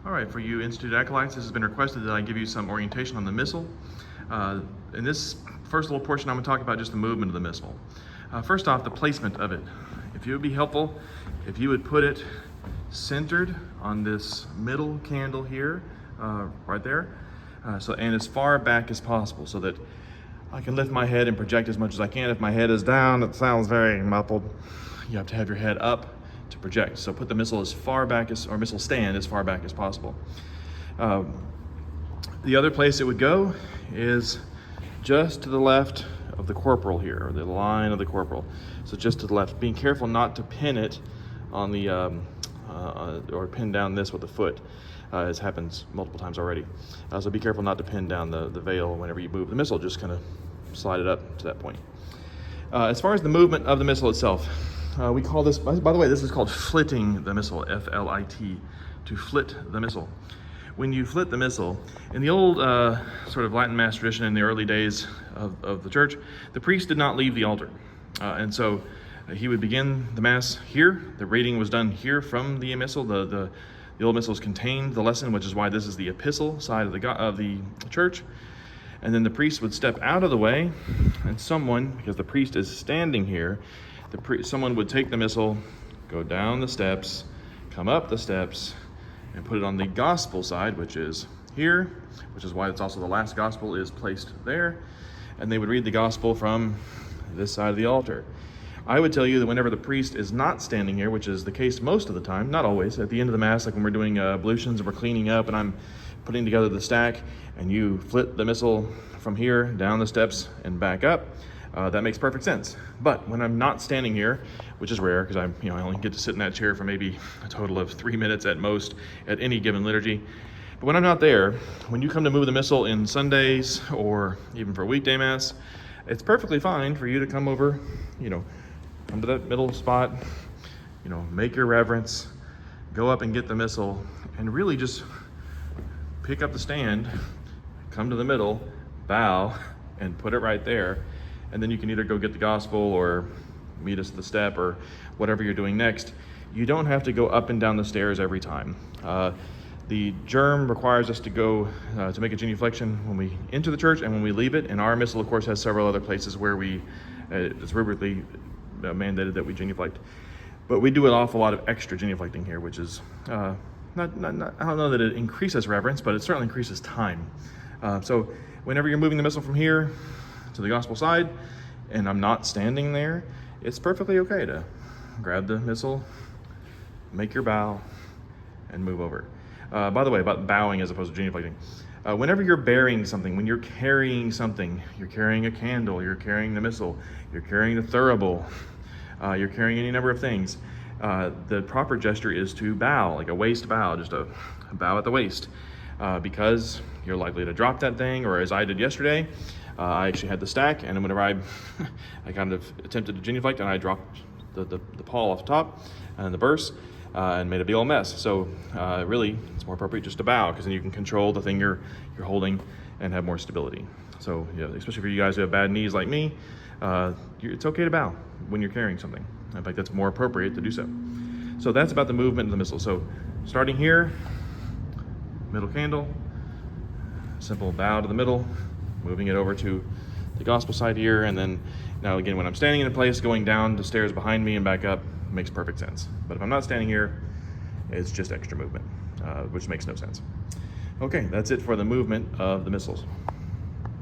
All right, for you Instituted Acolytes, this has been requested that I give you some orientation on the Missal. In this first little portion, I'm going to talk about just the movement of the Missal. First off, the placement of it. If it would be helpful, if you would put it centered on this middle candle here, right there, and as far back as possible so that I can lift my head and project as much as I can. If my head is down, it sounds very muffled. You have to have your head up to project. So put the Missal as far back as, or Missal stand as far back as possible. The other place it would go is just to the left of the corporal here, or the line of the corporal. So just to the left, being careful not to pin it on the, or pin down this with the foot, as happens multiple times already. So be careful not to pin down the veil whenever you move the Missal, just kind of slide it up to that point. As far as the movement of the Missal itself, we call this, by the way, this is called flitting the Missal, F-L-I-T, to flit the Missal. When you flit the Missal, in the old sort of Latin Mass tradition in the early days of the church, the priest did not leave the altar. And so he would begin the Mass here. The reading was done here from the Missal. The old Missals contained the lesson, which is why this is the epistle side of the church. And then the priest would step out of the way, and someone, because the priest is standing here, someone would take the Missal, go down the steps, come up the steps, and put it on the gospel side, which is here, which is why it's also the last gospel is placed there. And they would read the gospel from this side of the altar. I would tell you that whenever the priest is not standing here, which is the case most of the time, not always, at the end of the Mass, like when we're doing ablutions and we're cleaning up and I'm putting together the stack, and you flit the Missal from here down the steps and back up, that makes perfect sense. But when I'm not standing here, which is rare because I only get to sit in that chair for maybe a total of 3 minutes at most at any given liturgy. But when I'm not there, when you come to move the Missal in Sundays or even for weekday Mass, it's perfectly fine for you to come over, come to that middle spot, make your reverence, go up and get the Missal, and really just pick up the stand, come to the middle, bow, and put it right there. And then you can either go get the gospel or meet us at the step or whatever you're doing next. You don't have to go up and down the stairs every time. The germ requires us to go to make a genuflection when we enter the church and when we leave it. And our Missal, of course, has several other places where it's rigorously mandated that we genuflect. But we do an awful lot of extra genuflecting here, which is I don't know that it increases reverence, but it certainly increases time. So whenever you're moving the Missal from here to the gospel side, and I'm not standing there, it's perfectly okay to grab the Missal, make your bow, and move over. By the way, about bowing as opposed to genuflecting, whenever you're bearing something, when you're carrying something, you're carrying a candle, you're carrying the Missal, you're carrying the thurible, you're carrying any number of things, the proper gesture is to bow, like a waist bow, just a bow at the waist, because you're likely to drop that thing, or as I did yesterday, I actually had the stack, and whenever I kind of attempted to genuflect, and I dropped the pawl off the top and the burse, and made a big old mess. So really, it's more appropriate just to bow, because then you can control the thing you're holding and have more stability. So especially for you guys who have bad knees like me, it's okay to bow when you're carrying something. In fact, that's more appropriate to do so. So that's about the movement of the Missal. So starting here, middle candle, simple bow to the middle, moving it over to the gospel side here, and then now again, when I'm standing in a place, going down the stairs behind me and back up makes perfect sense. But if I'm not standing here, it's just extra movement, which makes no sense. Okay, that's it for the movement of the Missals.